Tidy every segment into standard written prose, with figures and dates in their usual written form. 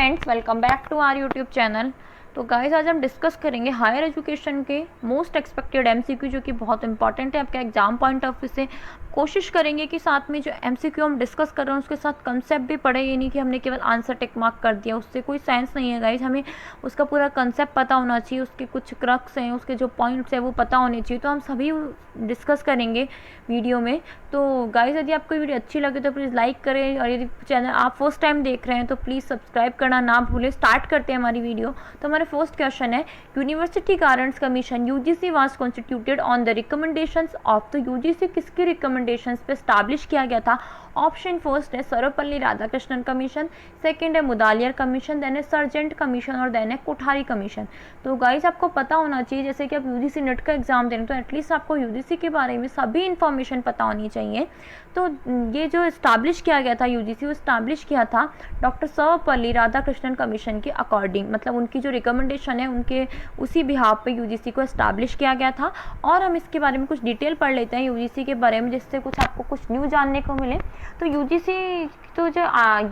Friends, welcome back to our YouTube channel. तो guys, आज हम डिस्कस करेंगे हायर एजुकेशन के मोस्ट एक्सपेक्टेड एमसीक्यू, जो कि बहुत इंपॉर्टेंट है आपके एग्जाम पॉइंट ऑफ व्यू से। कोशिश करेंगे कि साथ में जो एमसीक्यू हम डिस्कस कर रहे हैं उसके साथ कंसेप्ट भी पढ़े, ये नहीं कि हमने केवल आंसर टिक मार्क कर दिया, उससे कोई सेंस नहीं है गाइस। हमें उसका पूरा कंसेप्ट पता होना चाहिए, उसके कुछ क्रक्स हैं, उसके जो पॉइंट्स हैं वो पता होने चाहिए। तो हम सभी डिस्कस करेंगे वीडियो में। तो गाइस, यदि आपको वीडियो अच्छी लगे तो प्लीज़ लाइक करें, और यदि चैनल आप फर्स्ट टाइम देख रहे हैं तो प्लीज़ सब्सक्राइब करना ना भूलें। स्टार्ट करते हैं हमारी वीडियो। तो हमारा फर्स्ट क्वेश्चन है, university grants commission UGC was constituted on the recommendations of. तो यूजीसी किसके रिकमेंडेशंस पे स्टैब्लिश किया गया था? ऑप्शन फर्स्ट है सर्वपल्ली राधाकृष्णन कमीशन, सेकंड है मुदालियर कमीशन, देन है सर्जेंट कमीशन, और देन है कोठारी कमीशन। तो गाइस, आपको पता होना चाहिए, जैसे कि आप यूजीसी नेट का एग्जाम दे रहे हैं तो एटलीस्ट आपको यूजीसी के बारे में सभी इंफॉर्मेशन पता होनी चाहिए। तो ये जो इस्टेब्लिश किया गया था यूजीसी, वो इस्टेब्लिश किया था डॉक्टर सर्वपल्ली राधाकृष्णन कमीशन के अकॉर्डिंग, मतलब उनकी जो रिकमेंडेशन है उनके उसी बिहाफ पे यूजीसी को इस्टेब्लिश किया गया था। और हम इसके बारे में कुछ डिटेल पढ़ लेते हैं यूजीसी के बारे में, जिससे कुछ आपको कुछ न्यू जानने को मिले। तो यूजीसी तो जो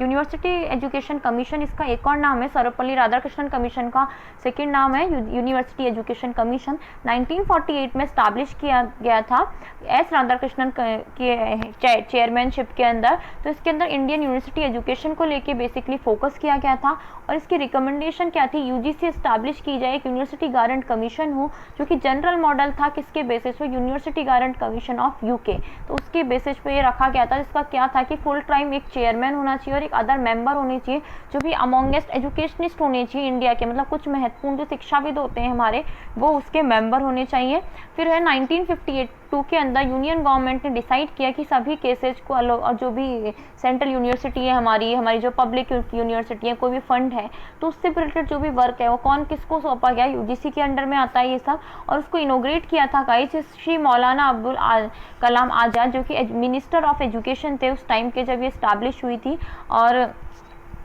यूनिवर्सिटी एजुकेशन कमीशन, इसका एक और नाम है सर्वपल्ली राधाकृष्णन कमीशन का सेकंड नाम है यूनिवर्सिटी एजुकेशन कमीशन। 1948 में स्टैब्लिश किया गया था एस राधाकृष्णन के चेयरमैनशिप के अंदर। तो इसके अंदर इंडियन यूनिवर्सिटी एजुकेशन को लेके बेसिकली फोकस किया गया था। और इसकी रिकमेंडेशन क्या थी? यूजीसी एस्टैब्लिश की जाए एक यूनिवर्सिटी गारंट कमीशन हो, जो कि जनरल मॉडल था किसके बेसिस पे? University grant commission of UK. तो उसके बेसिस पे ये रखा गया था, जिसका क्या था कि फुल टाइम एक चेयरमैन होना चाहिए और एक अदर मेंबर होने चाहिए जो भी अमोंगेस्ट एजुकेशनिस्ट होने चाहिए इंडिया के, मतलब कुछ महत्वपूर्ण जो शिक्षाविद होते हैं हमारे, वो उसके मेंबर होने चाहिए। फिर है 1952 के अंदर यूनियन गवर्नमेंट ने डिसाइड किया कि सभी केसेज को और जो भी सेंट्रल यूनिवर्सिटी है हमारी जो पब्लिक यूनिवर्सिटी है, कोई भी फंड है तो उससे रिलेटेड जो भी वर्क है वो कौन किसको सौंपा गया? यूजीसी के अंडर में आता है ये सब। और उसको इनोग्रेट किया था गाइस श्री मौलाना अब्दुल कलाम आज़ाद, जो कि मिनिस्टर ऑफ एजुकेशन थे उस टाइम के जब ये स्टैब्लिश हुई थी। और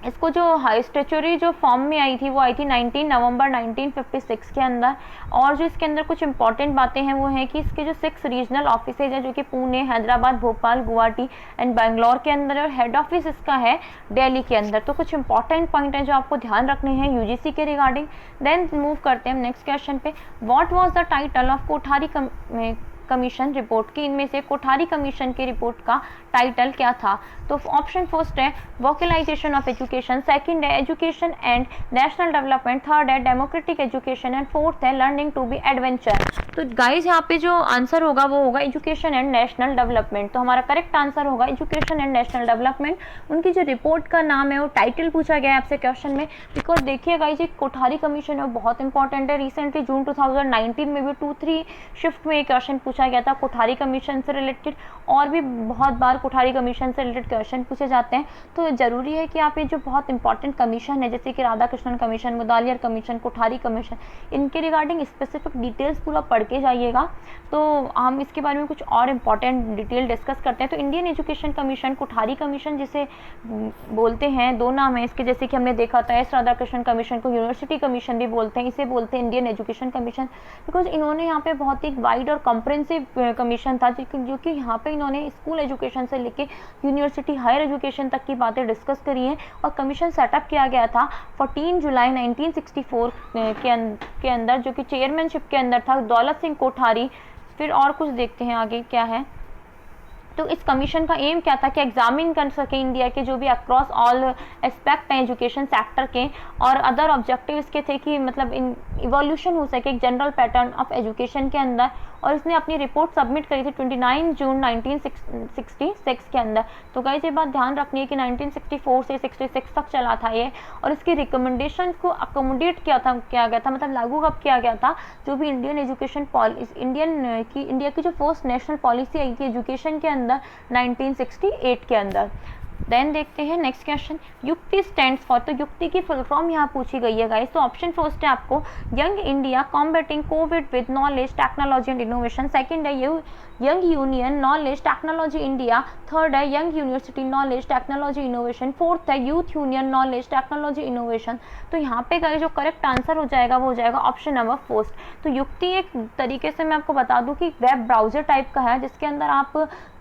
इसको जो स्टेचुरी जो फॉर्म में आई थी वो आई थी 19 नवंबर 1956 के अंदर। और जो इसके अंदर कुछ इंपॉर्टेंट बातें हैं वो हैं कि इसके जो 6 रीजनल ऑफिसेज हैं, जो कि पुणे, हैदराबाद, भोपाल, गुवाहाटी एंड बेंगलोर के अंदर है, और हेड ऑफिस इसका है दिल्ली के अंदर। तो कुछ इंपॉर्टेंट पॉइंट हैं जो आपको ध्यान रखने हैं यूजीसी के रिगार्डिंग। देन मूव करते हैं हम नेक्स्ट क्वेश्चन पे। What was the title of Kothari commission report की? इनमें से कोठारी कमीशन की रिपोर्ट का टाइटल क्या था? तो ऑप्शन फर्स्ट है वोकलाइजेशन ऑफ एजुकेशन, सेकंड है education and national development, third है डेमोक्रेटिक एजुकेशन एंड फोर्थ है लर्निंग टू बी एडवेंचर। तो गाइस, यहाँ पे जो आंसर होगा वो होगा एजुकेशन एंड नेशनल डेवलपमेंट। तो हमारा करेक्ट आंसर होगा एजुकेशन एंड नेशनल डेवलपमेंट। उनकी जो रिपोर्ट का नाम है वो टाइटल पूछा गया है आपसे क्वेश्चन में, बिकॉज देखिए गाइस, ये कोठारी कमीशन है बहुत इंपॉर्टेंट है। रिसेंटली जून 2019 में भी 2-3 शिफ्ट में ये क्वेश्चन पूछा गया था कोठारी कमीशन से रिलेटेड, और भी बहुत बार कोठारी कमीशन से रिलेटेड क्वेश्चन पूछे जाते हैं। तो जरूरी है कि आप ये जो बहुत इंपॉर्टेंट कमीशन है, जैसे कि Radhakrishnan commission, Mudaliar commission, Kothari commission, इनके रिगार्डिंग स्पेसिफिक डिटेल्स पूरा पढ़ के जाइएगा। तो हम इसके बारे में कुछ और इम्पॉर्टेंट डिटेल डिस्कस करते हैं। तो Indian education commission, Kothari commission जिसे बोलते हैं, दो नाम है इसके, जैसे कि हमने देखा था एस राधाकृष्णन कमीशन को यूनिवर्सिटी कमीशन भी बोलते हैं, इसे बोलते हैं इंडियन एजुकेशन कमीशन, बिकॉज इन्होंने यहाँ पे बहुत ही वाइड और कॉम्प्रिहेंसिव कमीशन था, जो कि यहाँ पे इन्होंने स्कूल एजुकेशन से लेके यूनिवर्सिटी हायर एजुकेशन तक की बातें डिस्कस करी हैं। और कमीशन सेटअप किया गया था 14 जुलाई 1964 के अंदर, जो कि चेयरमैनशिप के अंदर था दौलत सिंह कोठारी। फिर और कुछ देखते हैं आगे क्या है। तो इस कमीशन का एम क्या था कि एग्जामिन कर सके इंडिया के जो भी अक्रॉस ऑल एस्पेक्ट हैं एजुकेशन सेक्टर के, और अदर ऑब्जेक्टिव इसके थे कि मतलब इन इवोल्यूशन हो सके एक जनरल पैटर्न ऑफ एजुकेशन के अंदर। और इसने अपनी रिपोर्ट सबमिट करी थी 29 जून 1966 के अंदर। तो गाइस, ये बात ध्यान रखनी है कि 1964 से 66 तक चला था ये। और इसकी रिकमेंडेशन को अकोमोडेट किया गया था, मतलब लागू कब किया गया था? जो भी इंडियन एजुकेशन पॉलिसी, इंडिया की जो फर्स्ट नेशनल पॉलिसी आई थी एजुकेशन के अंदर 1968 के अंदर। देन देखते हैं नेक्स्ट क्वेश्चन, युक्ति स्टैंड्स फॉर। तो युक्ति की फुल फॉर्म यहाँ पूछी गई है गाइस। तो ऑप्शन फर्स्ट है आपको young India combating Covid with knowledge technology and innovation, second है young union knowledge technology India, third है young university knowledge technology innovation, fourth है youth union knowledge technology innovation. तो यहाँ पे गाइस जो करेक्ट आंसर हो जाएगा वो हो जाएगा ऑप्शन नंबर फर्स्ट। तो युक्ति एक तरीके से मैं आपको बता दूं कि वेब ब्राउजर टाइप का है, जिसके अंदर आप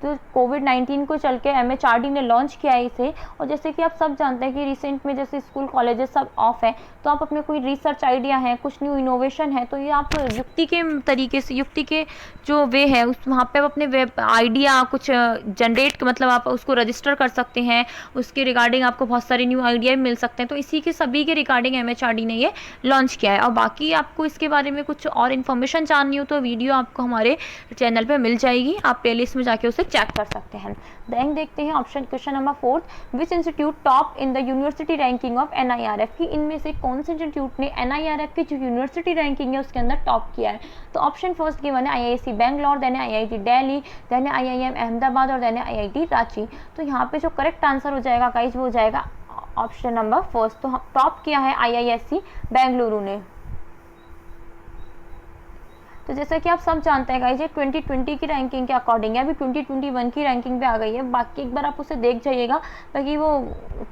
तो कोविड-19 को चल के MHRD ने लॉन्च किया किया है इसे। और जैसे कि आप सब जानते हैं कि रिसेंट में जैसे स्कूल कॉलेजेस सब ऑफ है, तो आप अपने कोई रिसर्च आइडिया है, कुछ न्यू इनोवेशन है, तो ये आप युक्ति के तरीके से, युक्ति के जो वे है उस वहाँ पे आप अपने वेब आइडिया कुछ जनरेट, मतलब आप उसको रजिस्टर कर सकते हैं, उसके रिगार्डिंग आपको बहुत सारे न्यू आइडिया मिल सकते हैं। तो इसी के सभी के रिगार्डिंग MHRD ने ये लॉन्च किया है। और बाकी आपको इसके बारे में कुछ और इन्फॉर्मेशन जाननी हो तो वीडियो आपको हमारे चैनल पे मिल जाएगी, आप प्लेलिस्ट में जाके उसे चेक कर सकते हैं। देन देखते हैं option question number 4, which institute top in the university ranking of NIRF, की इनमें से कौन से इंस्टीट्यूट ने NIRF की जो यूनिवर्सिटी रैंकिंग है उसके अंदर टॉप किया है। तो ऑप्शन फर्स्ट गिवन है IISc बैंगलोर, देन है IIT दिल्ली, देन है IIM अहमदाबाद और देन है IIT रांची। तो यहाँ पे जो करेक्ट आंसर हो जाएगा गाइज वो हो जाएगा ऑप्शन नंबर फर्स्ट। तो टॉप किया है IISc बेंगलुरु ने। तो जैसा कि आप सब जानते हैं गाइज, ये 2020 की रैंकिंग के अकॉर्डिंग है, अभी 2021 की रैंकिंग पे आ गई है। बाकी एक बार आप उसे देख जाइएगा, ताकि वो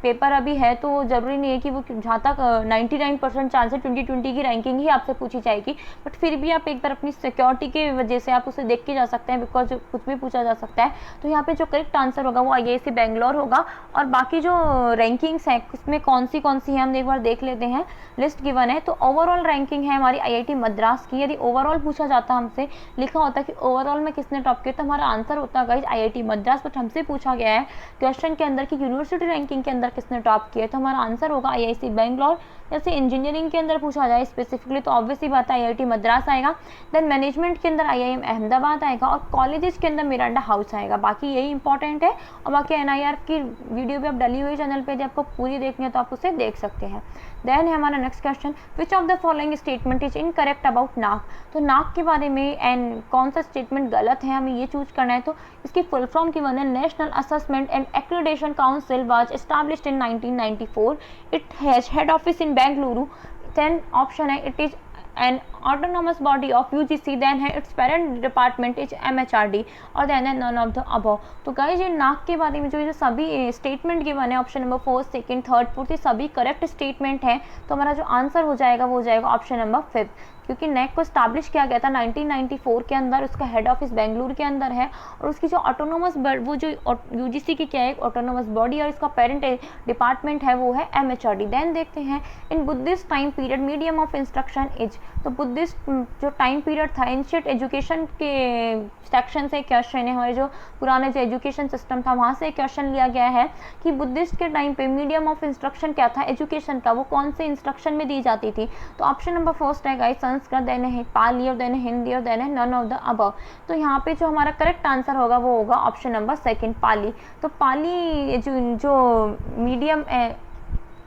पेपर अभी है तो ज़रूरी नहीं है कि वो, जहाँ तक 99% चांस है 2020 की रैंकिंग ही आपसे पूछी जाएगी, बट फिर भी आप एक बार अपनी सिक्योरिटी की वजह से आप उसे देख के जा सकते हैं, बिकॉज कुछ भी पूछा जा सकता है। तो यहाँ पे जो करेक्ट आंसर होगा वो IISc बेंगलोर होगा। और बाकी जो रैंकिंग्स हैं उसमें कौन सी हैं हम एक बार देख लेते हैं, लिस्ट गिवन है। तो ओवरऑल रैंकिंग है हमारी IIT मद्रास की। यदि ओवरऑल पूछा जाता हमसे, लिखा होता कि ओवरऑल में किसने टॉप किया, तो हमारा आंसर होता गाइस IIT मद्रास। बट हमसे पूछा गया है क्वेश्चन के अंदर कि यूनिवर्सिटी रैंकिंग के अंदर किसने टॉप किया, तो हमारा आंसर होगा IISc बेंगलोर। जैसे इंजीनियरिंग के अंदर पूछा जाए स्पेसिफिकली तो ऑब्वियसली बात है IIT मद्रास आएगा। देन मैनेजमेंट के अंदर IIM अहमदाबाद आएगा, और कॉलेजेस के अंदर मिरांडा हाउस आएगा। बाकी यही इंपॉर्टेंट है। और बाकी NIRF की वीडियो भी आप डली हुई चैनल पे, यदि आपको पूरी देखनी है तो आप उसे देख सकते हैं। देन है हमारा next question, which of the following statement is incorrect about नाक। तो नाक के बारे में एंड कौन सा स्टेटमेंट गलत है, हमें ये चूज करना है। तो इसकी फुल फॉर्म की वन है, national assessment and accreditation council was established in 1994, it has head office in Bengaluru. Then option है, it is an autonomous body of UGC, then है its parent department is MHRD, और then है none of the above। तो guys ये नाक के बारे में जो सभी स्टेटमेंट गिवन है option number 4, second, third, fourth, ये सभी करेक्ट स्टेटमेंट है। तो हमारा जो आंसर हो जाएगा वो हो जाएगा ऑप्शन नंबर 5, क्योंकि NAC को स्टैब्लिश किया गया था 1994 के अंदर, उसका हेड ऑफिस बेंगलुरु के अंदर है, और उसकी जो ऑटोनोमस, वो जो UGC की क्या है ऑटोनोमस बॉडी, और इसका पेरेंट डिपार्टमेंट है वो है MHRD। देन देखते हैं, इन Buddhist time period medium of instruction is. तो बुद्धिस्ट जो टाइम पीरियड था, एंशिएंट एजुकेशन के सेक्शन से क्वेश्चन है, हमारे जो पुराने जो एजुकेशन सिस्टम था वहाँ से क्वेश्चन लिया गया है कि बुद्धिस्ट के टाइम पे मीडियम ऑफ इंस्ट्रक्शन क्या था एजुकेशन का, वो कौन से इंस्ट्रक्शन में दी जाती थी। तो ऑप्शन नंबर फर्स्ट है गाइस संस्कृत, देन है पाली, और देन है हिंदी, और देन है नन ऑफ द अबव। तो यहाँ पे जो हमारा करेक्ट आंसर होगा वो होगा ऑप्शन नंबर सेकंड, पाली। तो पाली जो मीडियम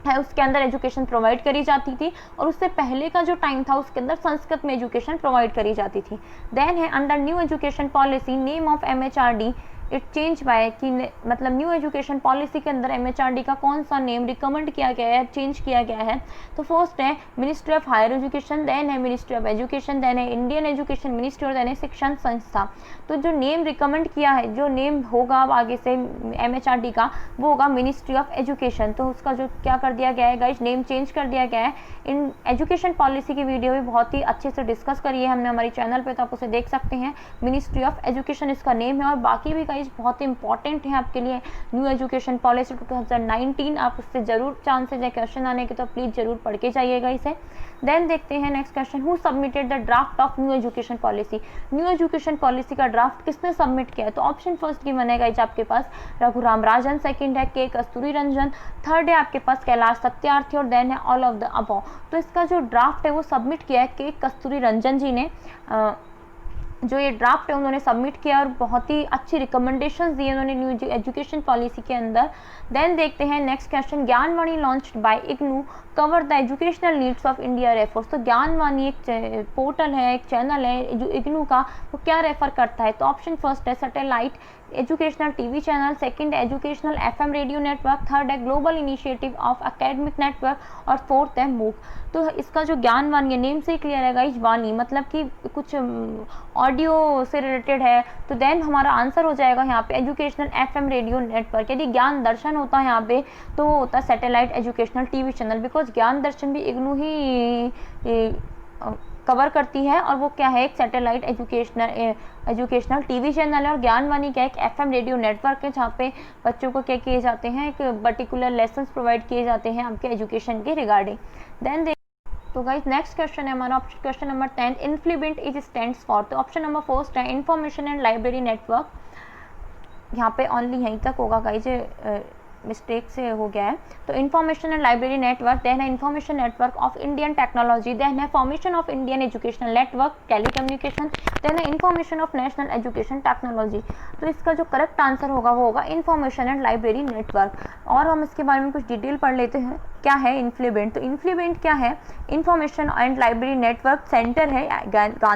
है उसके अंदर एजुकेशन प्रोवाइड करी जाती थी, और उससे पहले का जो टाइम था उसके अंदर संस्कृत में एजुकेशन प्रोवाइड करी जाती थी। देन है under new education policy name of MHRD it change bye, कि मतलब न्यू एजुकेशन पॉलिसी के अंदर MHRD का कौन सा नेम रिकमेंड किया गया है, चेंज किया गया है। तो फर्स्ट है ministry of higher education, then है मिनिस्ट्री ऑफ एजुकेशन, देन है इंडियन एजुकेशन मिनिस्ट्री, और देन है शिक्षण संस्था। तो जो नेम रिकमेंड किया है, जो नेम होगा अब आगे से MHRD का, वो होगा मिनिस्ट्री ऑफ एजुकेशन। तो उसका जो क्या कर दिया गया है गाइस, नेम चेंज कर दिया गया है। इन एजुकेशन पॉलिसी की वीडियो भी बहुत ही अच्छे से डिस्कस करी है हमने हमारे चैनल पे, तो आप उसे देख सकते हैं। मिनिस्ट्री ऑफ एजुकेशन इसका नेम है। और बाकी भी गाइस बहुत इंपॉर्टेंट है आपके लिए न्यू एजुकेशन पॉलिसी 2019, आप उससे जरूर चांसेज है क्वेश्चन आने के, तो प्लीज जरूर पढ़ के जाइएगा इसे। देन देखते हैं next question, who submitted the draft of new education policy. New education policy का ड्राफ्ट किसने सबमिट किया है। तो ऑप्शन फर्स्ट की बनेगा आपके पास रघुराम राजन, सेकंड है के कस्तूरी रंजन, थर्ड है आपके पास कैलाश सत्यार्थी, और देन है ऑल ऑफ द अबव। तो इसका जो ड्राफ्ट है वो सबमिट किया है के कस्तूरी रंजन जी ने। जो ये ड्राफ्ट है उन्होंने सबमिट किया, और बहुत ही अच्छी रिकमेंडेशंस दी उन्होंने न्यू एजुकेशन पॉलिसी के अंदर। देन देखते हैं next question, Gyanvani launched by IGNOU cover the educational needs of India refers. तो ज्ञानवाणी एक पोर्टल है, एक चैनल है जो इग्नू का, वो क्या रेफर करता है। तो ऑप्शन फर्स्ट है satellite educational TV channel, second है educational FM radio network, third है global initiative of academic network, और फोर्थ है मूक। तो इसका जो ज्ञानवाणी नेम से क्लियर है गाइस, वाणी मतलब कि कुछ ऑडियो से रिलेटेड है। तो देन हमारा आंसर हो जाएगा यहाँ पे एजुकेशनल FM रेडियो नेटवर्क। यदि ज्ञान दर्शन होता है यहाँ पे तो वो होता है satellite educational TV channel, because ज्ञान दर्शन भी इग्नू ही कवर करती है, और वो क्या है, एक सैटेलाइट एजुकेशनल टीवी चैनल है। और ज्ञानवाणी क्या है, एक एफएम रेडियो नेटवर्क है जहाँ पे बच्चों को क्या किए जाते हैं, एक पर्टिकुलर लेसन्स प्रोवाइड किए जाते हैं आपके एजुकेशन के रिगार्डिंग। देन तो गाइज नेक्स्ट क्वेश्चन है हमारा question number 10, INFLIBNET is stands for. तो ऑप्शन नंबर फर्स्ट है इंफॉर्मेशन एंड लाइब्रेरी नेटवर्क। यहाँ पे ओनली यहीं तक होगा गाइज, मिस्टेक से हो गया है। तो information and library network, then है information network of Indian technology, then है formation of Indian educational network telecommunication, then है information of national education technology. तो इसका जो करेक्ट आंसर होगा वो होगा इंफॉर्मेशन एंड लाइब्रेरी नेटवर्क। और हम इसके बारे में कुछ डिटेल पढ़ लेते हैं। क्या है इन्फ्लीबेंट? तो इन्फ्लीबेंट क्या है, information and library network centre है,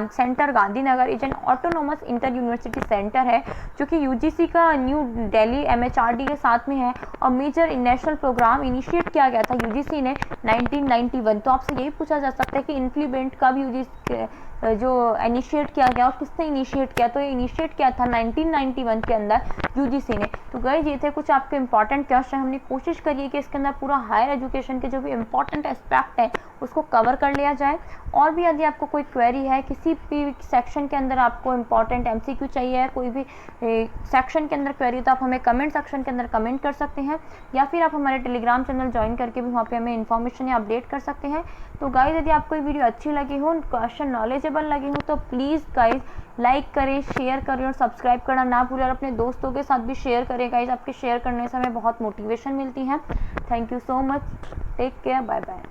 centre Gandhinagar is an autonomous inter university centre है जो कि यूजीसी का न्यू दिल्ली एमएचआरडी के साथ में है। और मेजर नेशनल प्रोग्राम इनिशिएट किया गया था यूजीसी ने 1991। तो आपसे यही पूछा जा सकता है कि इन्फ्लीबेंट कब यूजीसी जो इनिशिएट किया गया और किसने इनिशिएट किया? तो ये इनिशिएट किया था 1991 के अंदर यूजीसी ने। तो गाइस ये थे कुछ आपके इंपॉर्टेंट क्वेश्चन। हमने कोशिश करी है कि इसके अंदर पूरा हायर एजुकेशन के जो भी इंपॉर्टेंट एस्पेक्ट है उसको कवर कर लिया जाए। और भी यदि आपको कोई क्वेरी है, किसी भी सेक्शन के अंदर आपको इंपॉर्टेंट एमसीक्यू चाहिए, कोई भी सेक्शन के अंदर क्वेरी, तो आप हमें कमेंट सेक्शन के अंदर कमेंट कर सकते हैं, या फिर आप हमारे टेलीग्राम चैनल ज्वाइन करके भी वहाँ पे हमें इन्फॉर्मेशन या अपडेट कर सकते हैं। तो गाइज यदि आपको ये वीडियो अच्छी लगी हो, क्वेश्चन नॉलेजेबल लगे हो, तो प्लीज़ गाइज लाइक करें, शेयर करें और सब्सक्राइब करना ना भूलें, और अपने दोस्तों के साथ भी शेयर करें गाइज। आपके शेयर करने से हमें बहुत मोटिवेशन मिलती है। Thank you so much, take care, bye bye.